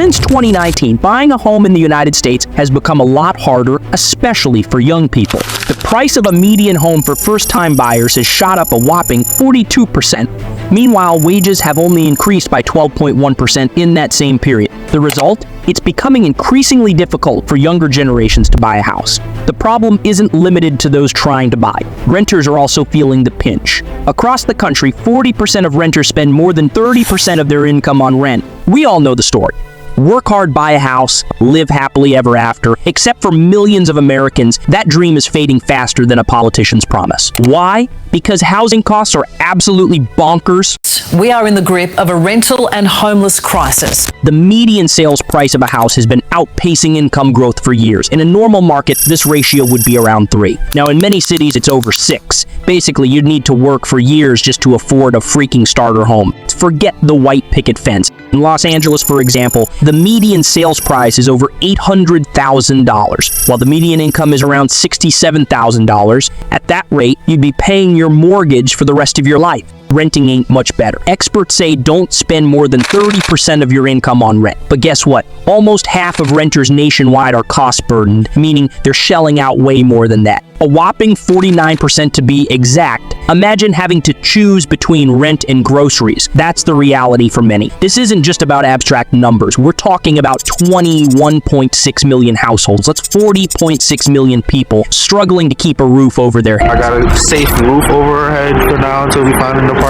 Since 2019, buying a home in the United States has become a lot harder, especially for young people. The price of a median home for first-time buyers has shot up a whopping 42%. Meanwhile, wages have only increased by 12.1% in that same period. The result? It's becoming increasingly difficult for younger generations to buy a house. The problem isn't limited to those trying to buy. Renters are also feeling the pinch. Across the country, 40% of renters spend more than 30% of their income on rent. We all know the story. Work hard, buy a house, live happily ever after. Except for millions of Americans, that dream is fading faster than a politician's promise. Why? Because housing costs are absolutely bonkers. We are in the grip of a rental and homeless crisis. The median sales price of a house has been outpacing income growth for years. In a normal market, this ratio would be around 3. Now, in many cities, it's over 6. Basically, you'd need to work for years just to afford a freaking starter home. Forget the white picket fence. In Los Angeles, for example, the median sales price is over $800,000, while the median income is around $67,000. At that rate, you'd be paying your mortgage for the rest of your life. Renting ain't much better. Experts say don't spend more than 30% of your income on rent. But guess what? Almost half of renters nationwide are cost-burdened, meaning they're shelling out way more than that. A whopping 49% to be exact. Imagine having to choose between rent and groceries. That's the reality for many. This isn't just about abstract numbers. We're talking about 21.6 million households. That's 40.6 million people struggling to keep a roof over their heads. I got a safe roof over our head for now until we find an apartment.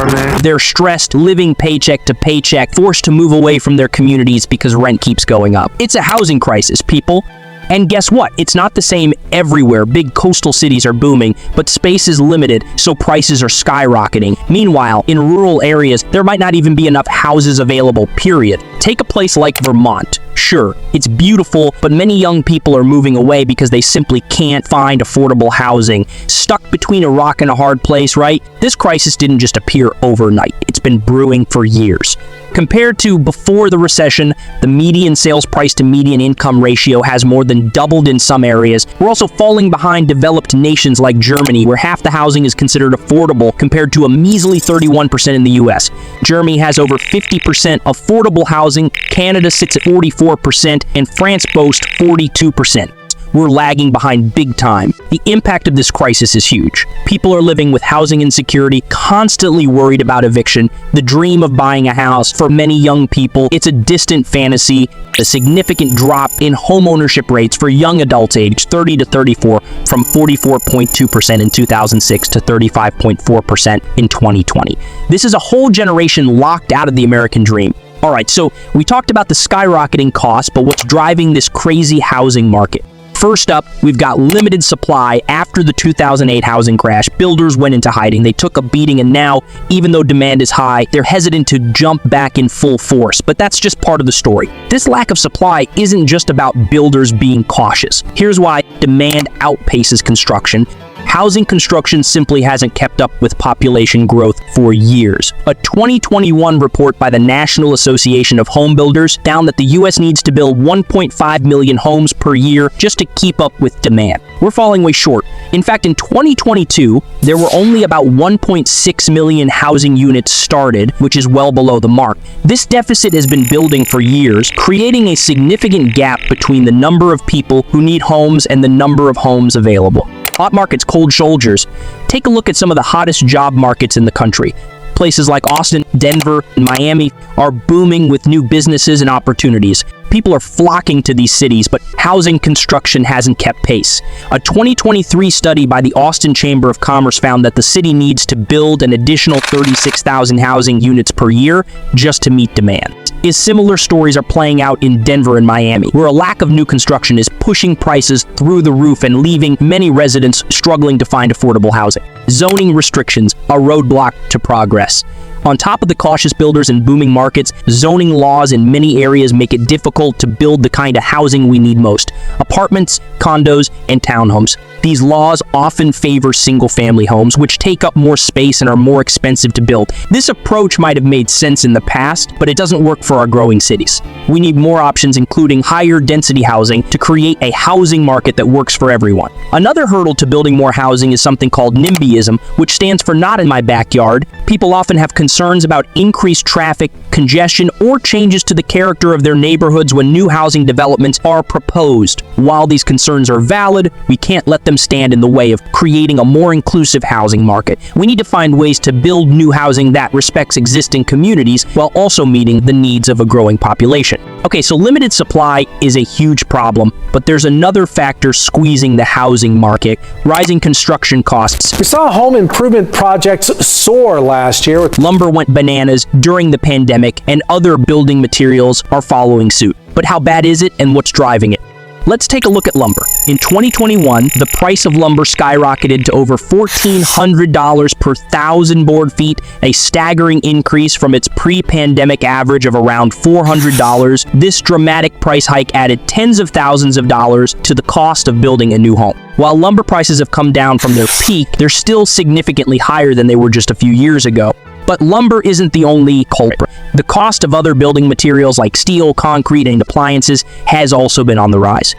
They're stressed, living paycheck to paycheck, forced to move away from their communities because rent keeps going up. It's a housing crisis, people. And guess what? It's not the same everywhere. Big coastal cities are booming, but space is limited, so prices are skyrocketing. Meanwhile, in rural areas, there might not even be enough houses available, period. Take a place like Vermont. Sure, it's beautiful, but many young people are moving away because they simply can't find affordable housing. Stuck between a rock and a hard place, right? This crisis didn't just appear overnight. It's been brewing for years. Compared to before the recession, the median sales price to median income ratio has more than doubled in some areas. We're also falling behind developed nations like Germany, where half the housing is considered affordable compared to a measly 31% in the US. Germany has over 50% affordable housing, Canada sits at 44%, and France boasts 42%. We're lagging behind big time. The impact of this crisis is huge. People are living with housing insecurity, constantly worried about eviction. The dream of buying a house, for many young people, it's a distant fantasy. A significant drop in homeownership rates for young adults aged 30 to 34 from 44.2% in 2006 to 35.4% in 2020. This is a whole generation locked out of the American dream. All right, so we talked about the skyrocketing costs, but what's driving this crazy housing market? First up, we've got limited supply. After the 2008 housing crash, builders went into hiding. They took a beating, and now, even though demand is high, they're hesitant to jump back in full force. But that's just part of the story. This lack of supply isn't just about builders being cautious. Here's why demand outpaces construction. Housing construction simply hasn't kept up with population growth for years. A 2021 report by the National Association of Home Builders found that the U.S. needs to build 1.5 million homes per year just to keep up with demand. We're falling way short. In fact, in 2022, there were only about 1.6 million housing units started, which is well below the mark. This deficit has been building for years, creating a significant gap between the number of people who need homes and the number of homes available. Hot markets, cold shoulders. Take a look at some of the hottest job markets in the country. Places like Austin, Denver, and Miami are booming with new businesses and opportunities. People are flocking to these cities, but housing construction hasn't kept pace. A 2023 study by the Austin Chamber of Commerce found that the city needs to build an additional 36,000 housing units per year just to meet demand. Similar stories are playing out in Denver and Miami, where a lack of new construction is pushing prices through the roof and leaving many residents struggling to find affordable housing. Zoning restrictions, a roadblock to progress. On top of the cautious builders and booming markets, zoning laws in many areas make it difficult to build the kind of housing we need most: apartments, condos, and townhomes. These laws often favor single-family homes, which take up more space and are more expensive to build. This approach might have made sense in the past, but it doesn't work for our growing cities. We need more options, including higher density housing, to create a housing market that works for everyone. Another hurdle to building more housing is something called NIMBYism, which stands for not in my backyard. People often have concerns about increased traffic, congestion, or changes to the character of their neighborhoods when new housing developments are proposed. While these concerns are valid, we can't let them stand in the way of creating a more inclusive housing market. We need to find ways to build new housing that respects existing communities while also meeting the needs of a growing population. Okay, so limited supply is a huge problem, but there's another factor squeezing the housing market: rising construction costs. We saw home improvement projects soar last year. Lumber went bananas during the pandemic, and other building materials are following suit. But how bad is it, and what's driving it? Let's take a look at lumber. In 2021, the price of lumber skyrocketed to over $1,400 per 1,000 board feet, a staggering increase from its pre-pandemic average of around $400. This dramatic price hike added tens of thousands of dollars to the cost of building a new home. While lumber prices have come down from their peak, they're still significantly higher than they were just a few years ago. But lumber isn't the only culprit. The cost of other building materials like steel, concrete, and appliances has also been on the rise.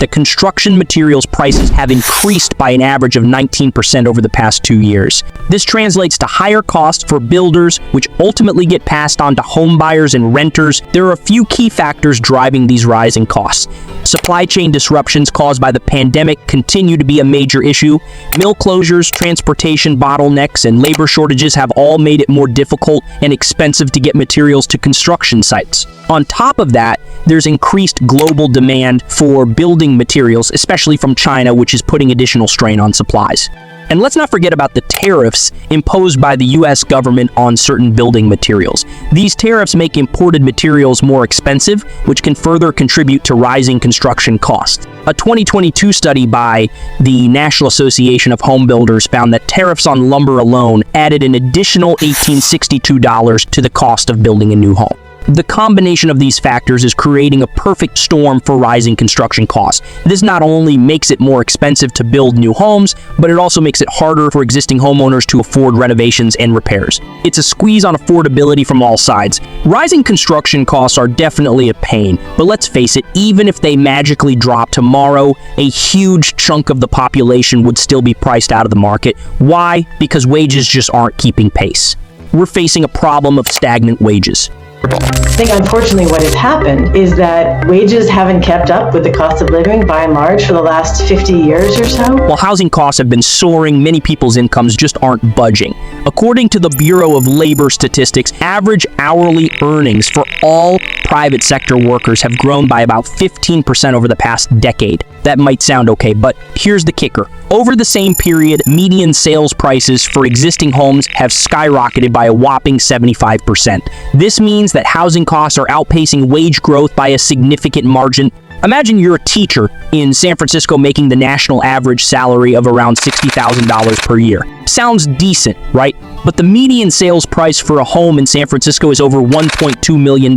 The construction materials prices have increased by an average of 19% over the past 2 years. This translates to higher costs for builders, which ultimately get passed on to home buyers and renters. There are a few key factors driving these rising costs. Supply chain disruptions caused by the pandemic continue to be a major issue. Mill closures, transportation bottlenecks, and labor shortages have all made it more difficult and expensive to get materials to construction sites. On top of that, there's increased global demand for building materials, especially from China, which is putting additional strain on supplies. And let's not forget about the tariffs imposed by the U.S. government on certain building materials. These tariffs make imported materials more expensive, which can further contribute to rising construction costs. A 2022 study by the National Association of Home Builders found that tariffs on lumber alone added an additional $1,862 to the cost of building a new home. The combination of these factors is creating a perfect storm for rising construction costs. This not only makes it more expensive to build new homes, but it also makes it harder for existing homeowners to afford renovations and repairs. It's a squeeze on affordability from all sides. Rising construction costs are definitely a pain, but let's face it, even if they magically drop tomorrow, a huge chunk of the population would still be priced out of the market. Why? Because wages just aren't keeping pace. We're facing a problem of stagnant wages. I think unfortunately what has happened is that wages haven't kept up with the cost of living by and large for the last 50 years or so. While housing costs have been soaring, many people's incomes just aren't budging. According to the Bureau of Labor Statistics, average hourly earnings for all private sector workers have grown by about 15% over the past decade. That might sound okay, but here's the kicker. Over the same period, median sales prices for existing homes have skyrocketed by a whopping 75%. This means that housing costs are outpacing wage growth by a significant margin. Imagine you're a teacher in San Francisco making the national average salary of around $60,000 per year. Sounds decent, right? But the median sales price for a home in San Francisco is over $1.2 million.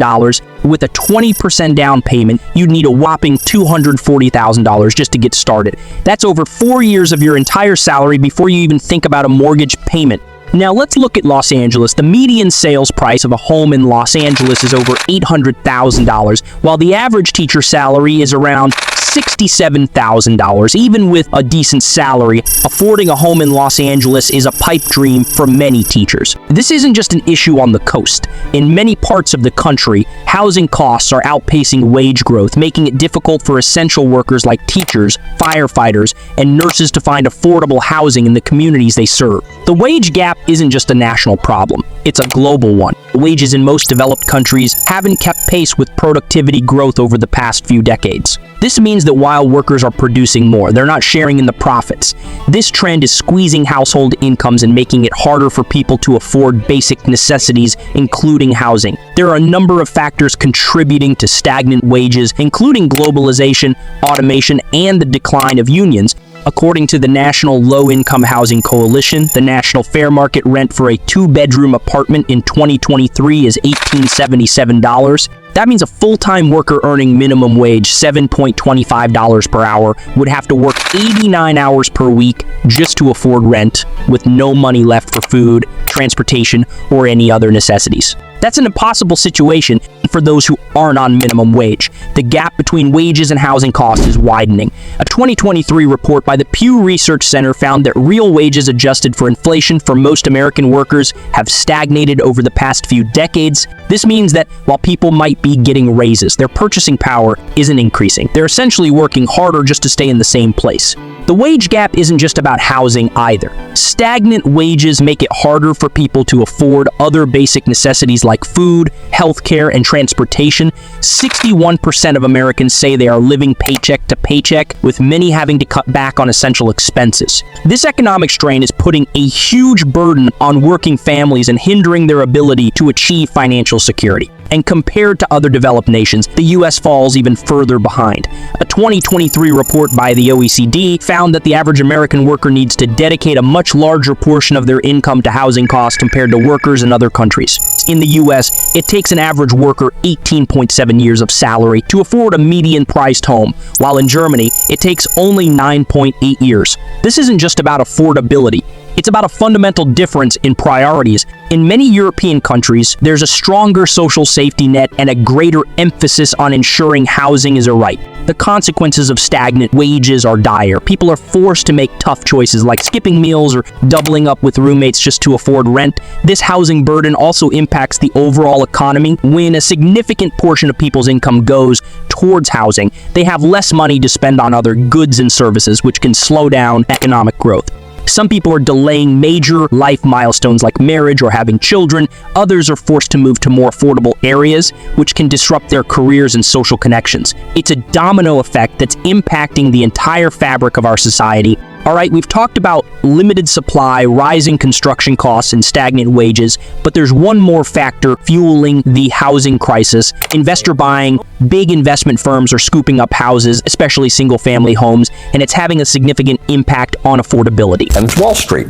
With a 20% down payment, you'd need a whopping $240,000 just to get started. That's over 4 years of your entire salary before you even think about a mortgage payment. Now let's look at Los Angeles. The median sales price of a home in Los Angeles is over $800,000, while the average teacher salary is around $67,000. Even with a decent salary, affording a home in Los Angeles is a pipe dream for many teachers. This isn't just an issue on the coast. In many parts of the country, housing costs are outpacing wage growth, making it difficult for essential workers like teachers, firefighters, and nurses to find affordable housing in the communities they serve. The wage gap isn't just a national problem, it's a global one. Wages in most developed countries haven't kept pace with productivity growth over the past few decades. This means that while workers are producing more, they're not sharing in the profits. This trend is squeezing household incomes and making it harder for people to afford basic necessities, including housing. There are a number of factors contributing to stagnant wages, including globalization, automation, and the decline of unions. According to the National Low-Income Housing Coalition, the national fair market rent for a 2-bedroom apartment in 2023 is $1,877. That means a full-time worker earning minimum wage $7.25 per hour would have to work 89 hours per week just to afford rent, with no money left for food, transportation, or any other necessities. That's an impossible situation for those who aren't on minimum wage. The gap between wages and housing costs is widening. A 2023 report by the Pew Research Center found that real wages adjusted for inflation for most American workers have stagnated over the past few decades. This means that while people might be getting raises, their purchasing power isn't increasing. They're essentially working harder just to stay in the same place. The wage gap isn't just about housing either. Stagnant wages make it harder for people to afford other basic necessities like food, healthcare, and transportation. 61% of Americans say they are living paycheck to paycheck, with many having to cut back on essential expenses. This economic strain is putting a huge burden on working families and hindering their ability to achieve financial security. And compared to other developed nations, the U.S. falls even further behind. A 2023 report by the OECD found that the average American worker needs to dedicate a much larger portion of their income to housing costs compared to workers in other countries. In the U.S., it takes an average worker 18.7 years of salary to afford a median-priced home, while in Germany, it takes only 9.8 years. This isn't just about affordability. It's about a fundamental difference in priorities. In many European countries, there's a stronger social safety net and a greater emphasis on ensuring housing is a right. The consequences of stagnant wages are dire. People are forced to make tough choices like skipping meals or doubling up with roommates just to afford rent. This housing burden also impacts the overall economy. When a significant portion of people's income goes towards housing, they have less money to spend on other goods and services, which can slow down economic growth. Some people are delaying major life milestones like marriage or having children. Others are forced to move to more affordable areas, which can disrupt their careers and social connections. It's a domino effect that's impacting the entire fabric of our society. All right, we've talked about limited supply, rising construction costs, and stagnant wages, but there's one more factor fueling the housing crisis. Investor buying. Big investment firms are scooping up houses, especially single-family homes, and it's having a significant impact on affordability. And it's Wall Street.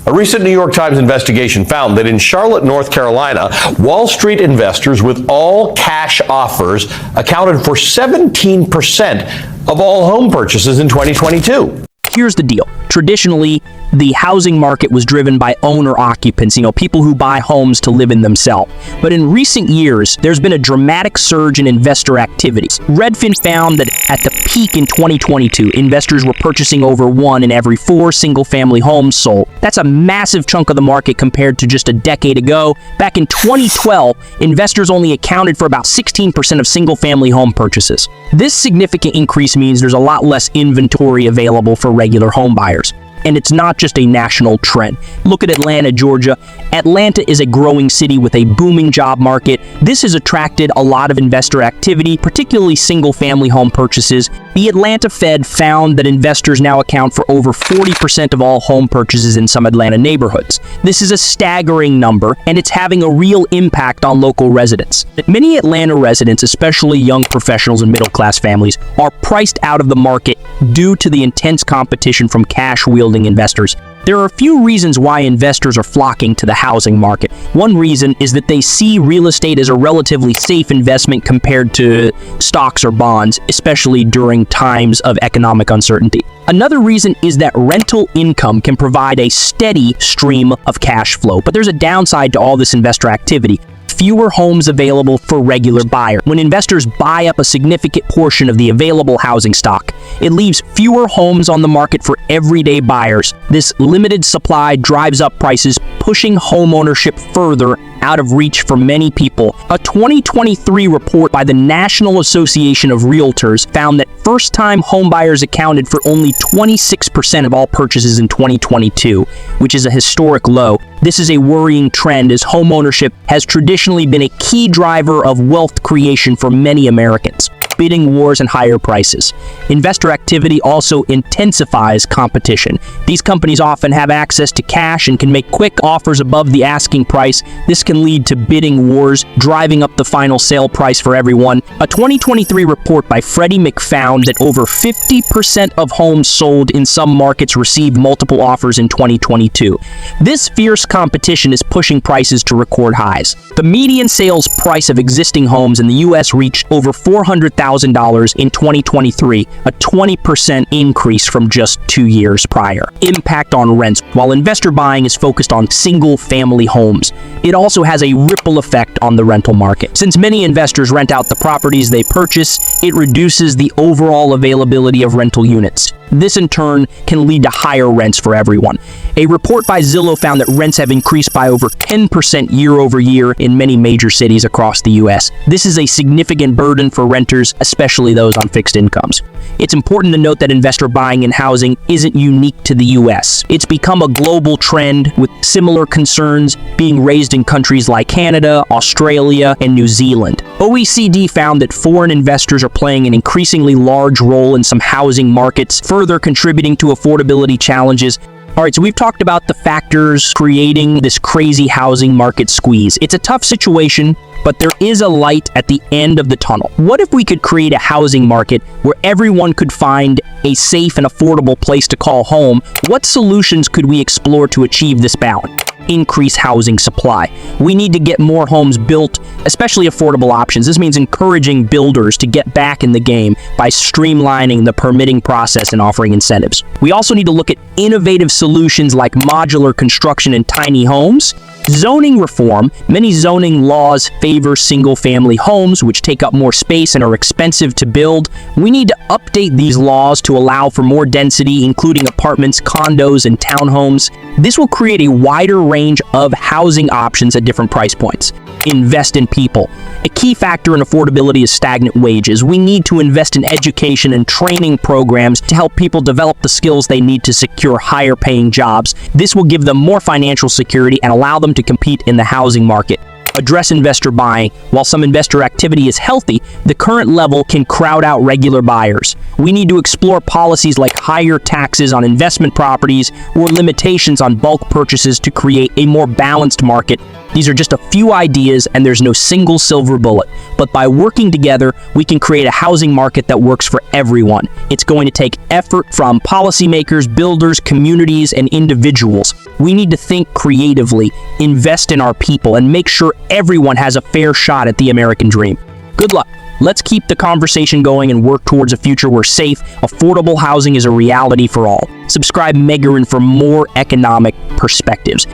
A recent New York Times investigation found that in Charlotte, North Carolina, Wall Street investors with all cash offers accounted for 17% of all home purchases in 2022. Here's the deal. Traditionally, the housing market was driven by owner-occupants, people who buy homes to live in themselves. But in recent years, there's been a dramatic surge in investor activities. Redfin found that at the peak in 2022, investors were purchasing over 1 in every 4 single-family homes sold. That's a massive chunk of the market compared to just a decade ago. Back in 2012, investors only accounted for about 16% of single-family home purchases. This significant increase means there's a lot less inventory available for regular home buyers. And it's not just a national trend. Look at Atlanta, Georgia. Atlanta is a growing city with a booming job market. This has attracted a lot of investor activity, particularly single-family home purchases. The Atlanta Fed found that investors now account for over 40% of all home purchases in some Atlanta neighborhoods. This is a staggering number, and it's having a real impact on local residents. Many Atlanta residents, especially young professionals and middle-class families, are priced out of the market due to the intense competition from cash-wielding investors. There are a few reasons why investors are flocking to the housing market. One reason is that they see real estate as a relatively safe investment compared to stocks or bonds, especially during times of economic uncertainty. Another reason is that rental income can provide a steady stream of cash flow, but there's a downside to all this investor activity. Fewer homes available for regular buyers. When investors buy up a significant portion of the available housing stock, it leaves fewer homes on the market for everyday buyers. This limited supply drives up prices, pushing homeownership further out of reach for many people. A 2023 report by the National Association of Realtors found that first-time homebuyers accounted for only 26% of all purchases in 2022, which is a historic low. This is a worrying trend as homeownership has traditionally been a key driver of wealth creation for many Americans. Bidding wars and higher prices. Investor activity also intensifies competition. These companies often have access to cash and can make quick offers above the asking price. This can lead to bidding wars, driving up the final sale price for everyone. A 2023 report by Freddie Mac found that over 50% of homes sold in some markets received multiple offers in 2022. This fierce competition is pushing prices to record highs. The median sales price of existing homes in the U.S. reached over $400,000 $100,000 in 2023, a 20% increase from just 2 years prior. Impact on rents. While investor buying is focused on single-family homes, it also has a ripple effect on the rental market. Since many investors rent out the properties they purchase, it reduces the overall availability of rental units. This in turn can lead to higher rents for everyone. A report by Zillow found that rents have increased by over 10% year over year in many major cities across the U.S. This is a significant burden for renters, especially those on fixed incomes. It's important to note that investor buying in housing isn't unique to the U.S. It's become a global trend, with similar concerns being raised in countries like Canada, Australia, and New Zealand. OECD found that foreign investors are playing an increasingly large role in some housing markets, further contributing to affordability challenges. All right, so we've talked about the factors creating this crazy housing market squeeze. It's a tough situation, but there is a light at the end of the tunnel. What if we could create a housing market where everyone could find a safe and affordable place to call home? What solutions could we explore to achieve this balance? Increase housing supply. We need to get more homes built, especially affordable options. This means encouraging builders to get back in the game by streamlining the permitting process and offering incentives. We also need to look at innovative solutions like modular construction and tiny homes. Zoning reform. Many zoning laws favor single-family homes, which take up more space and are expensive to build. We need to update these laws to allow for more density, including apartments, condos, and townhomes. This will create a wider range of housing options at different price points. Invest in people. A key factor in affordability is stagnant wages. We need to invest in education and training programs to help people develop the skills they need to secure higher paying jobs. This will give them more financial security and allow them to compete in the housing market. Address investor buying. While some investor activity is healthy, the current level can crowd out regular buyers. We need to explore policies like higher taxes on investment properties or limitations on bulk purchases to create a more balanced market. These are just a few ideas, and there's no single silver bullet. But by working together, we can create a housing market that works for everyone. It's going to take effort from policymakers, builders, communities, and individuals. We need to think creatively, invest in our people, and make sure everyone has a fair shot at the American dream. Good luck. Let's keep the conversation going and work towards a future where safe, affordable housing is a reality for all. Subscribe Megarin for more economic perspectives.